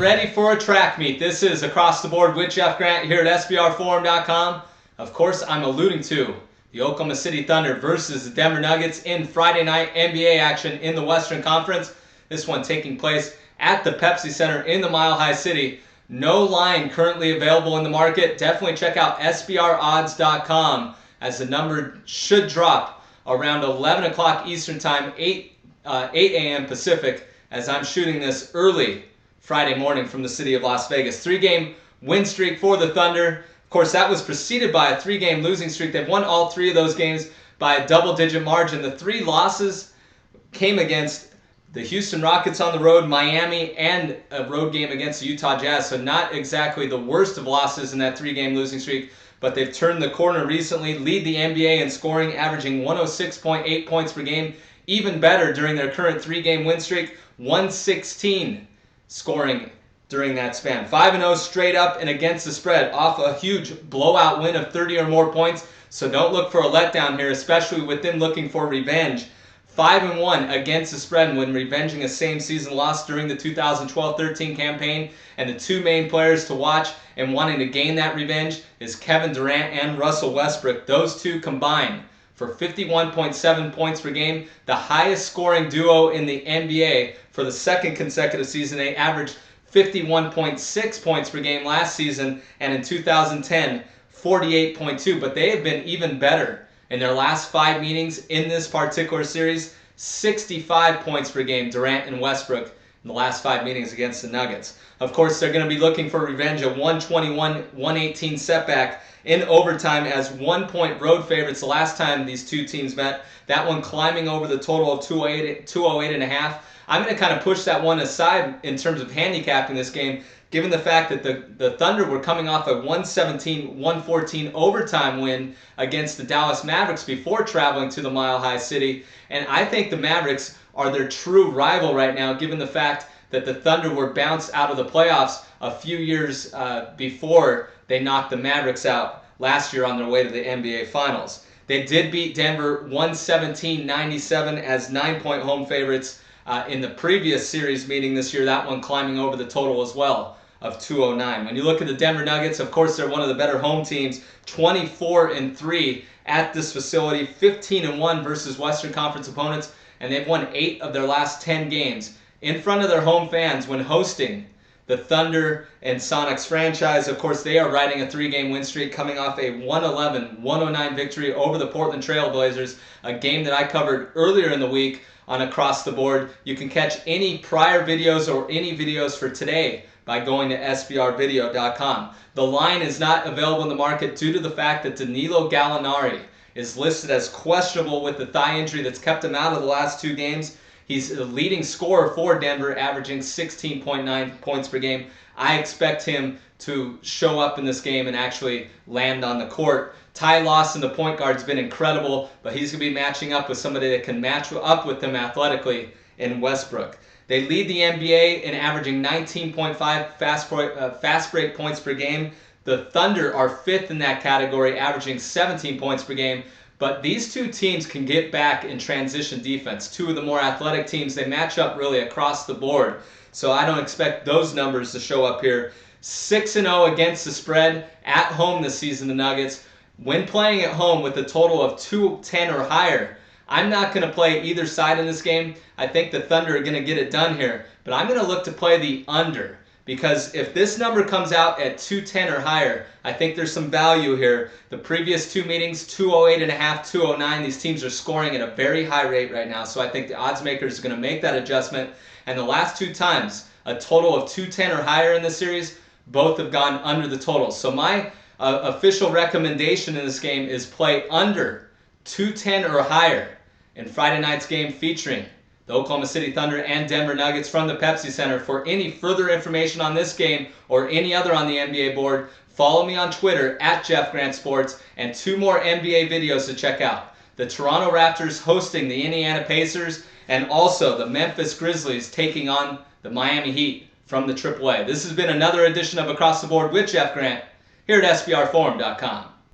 ready for a track meet. This is Across the Board with Jeff Grant here at SBRforum.com. Of course, I'm alluding to the Oklahoma City Thunder versus the Denver Nuggets in Friday night NBA action in the Western Conference. This one taking place at the Pepsi Center in the Mile High City. No line currently available in the market. Definitely check out SBRodds.com as the number should drop around 11 o'clock Eastern Time, 8 a.m. Pacific, as I'm shooting this early Friday morning from the city of Las Vegas. 3-game win streak for the Thunder. Of course, that was preceded by a 3-game losing streak. They've won all 3 of those games by a double-digit margin. The 3 losses came against the Houston Rockets on the road, Miami, and a road game against the Utah Jazz. So not exactly the worst of losses in that 3-game losing streak, but they've turned the corner recently, lead the NBA in scoring, averaging 106.8 points per game. Even better during their current 3-game win streak, 116 scoring during that span. 5-0 straight up and against the spread off a huge blowout win of 30 or more points. So don't look for a letdown here, especially with them looking for revenge. 5-1 against the spread when revenging a same season loss during the 2012-13 campaign. And the 2 main players to watch and wanting to gain that revenge is Kevin Durant and Russell Westbrook. Those 2 combined for 51.7 points per game, the highest scoring duo in the NBA for the 2nd consecutive season. They averaged 51.6 points per game last season, and in 2010, 48.2. But they have been even better in their last 5 meetings in this particular series. 65 points per game, Durant and Westbrook, in the last 5 meetings against the Nuggets. Of course, they're going to be looking for revenge, a 121-118 setback in overtime as 1-point road favorites the last time these 2 teams met. That one climbing over the total of 208.5. I'm going to kind of push that one aside in terms of handicapping this game, given the fact that the Thunder were coming off a 117-114 overtime win against the Dallas Mavericks before traveling to the Mile High City. And I think the Mavericks are their true rival right now, given the fact that the Thunder were bounced out of the playoffs a few years before they knocked the Mavericks out last year on their way to the NBA Finals. They did beat Denver 117-97 as 9-point home favorites in the previous series meeting this year, that one climbing over the total as well of 209. When you look at the Denver Nuggets, of course, they're one of the better home teams, 24-3 at this facility, 15-1 versus Western Conference opponents, and they've won 8 of their last 10 games in front of their home fans when hosting the Thunder and Sonics franchise. Of course, they are riding a 3-game win streak, coming off a 111-109 victory over the Portland Trail Blazers, a game that I covered earlier in the week on Across the Board. You can catch any prior videos or any videos for today by going to SBRvideo.com. The line is not available in the market due to the fact that Danilo Gallinari is listed as questionable with the thigh injury that's kept him out of the last 2 games. He's the leading scorer for Denver, averaging 16.9 points per game. I expect him to show up in this game and actually land on the court. Ty Lawson, the point guard, has been incredible, but he's going to be matching up with somebody that can match up with him athletically in Westbrook. They lead the NBA in averaging 19.5 fast break points per game. The Thunder are 5th in that category, averaging 17 points per game. But these 2 teams can get back in transition defense. 2 of the more athletic teams, they match up really across the board. So I don't expect those numbers to show up here. 6-0 against the spread at home this season, the Nuggets. When playing at home with a total of 210 or higher, I'm not going to play either side in this game. I think the Thunder are going to get it done here. But I'm going to look to play the under, because if this number comes out at 210 or higher, I think there's some value here. The previous 2 meetings, 208.5, 209, these teams are scoring at a very high rate right now. So I think the odds makers are going to make that adjustment. And the last 2 times, a total of 210 or higher in this series, both have gone under the total. So my official recommendation in this game is play under 210 or higher in Friday night's game featuring the Oklahoma City Thunder and Denver Nuggets from the Pepsi Center. For any further information on this game or any other on the NBA board, follow me on Twitter at Jeff Grant Sports, and 2 more NBA videos to check out. The Toronto Raptors hosting the Indiana Pacers, and also the Memphis Grizzlies taking on the Miami Heat from the AAA. This has been another edition of Across the Board with Jeff Grant here at SBRforum.com.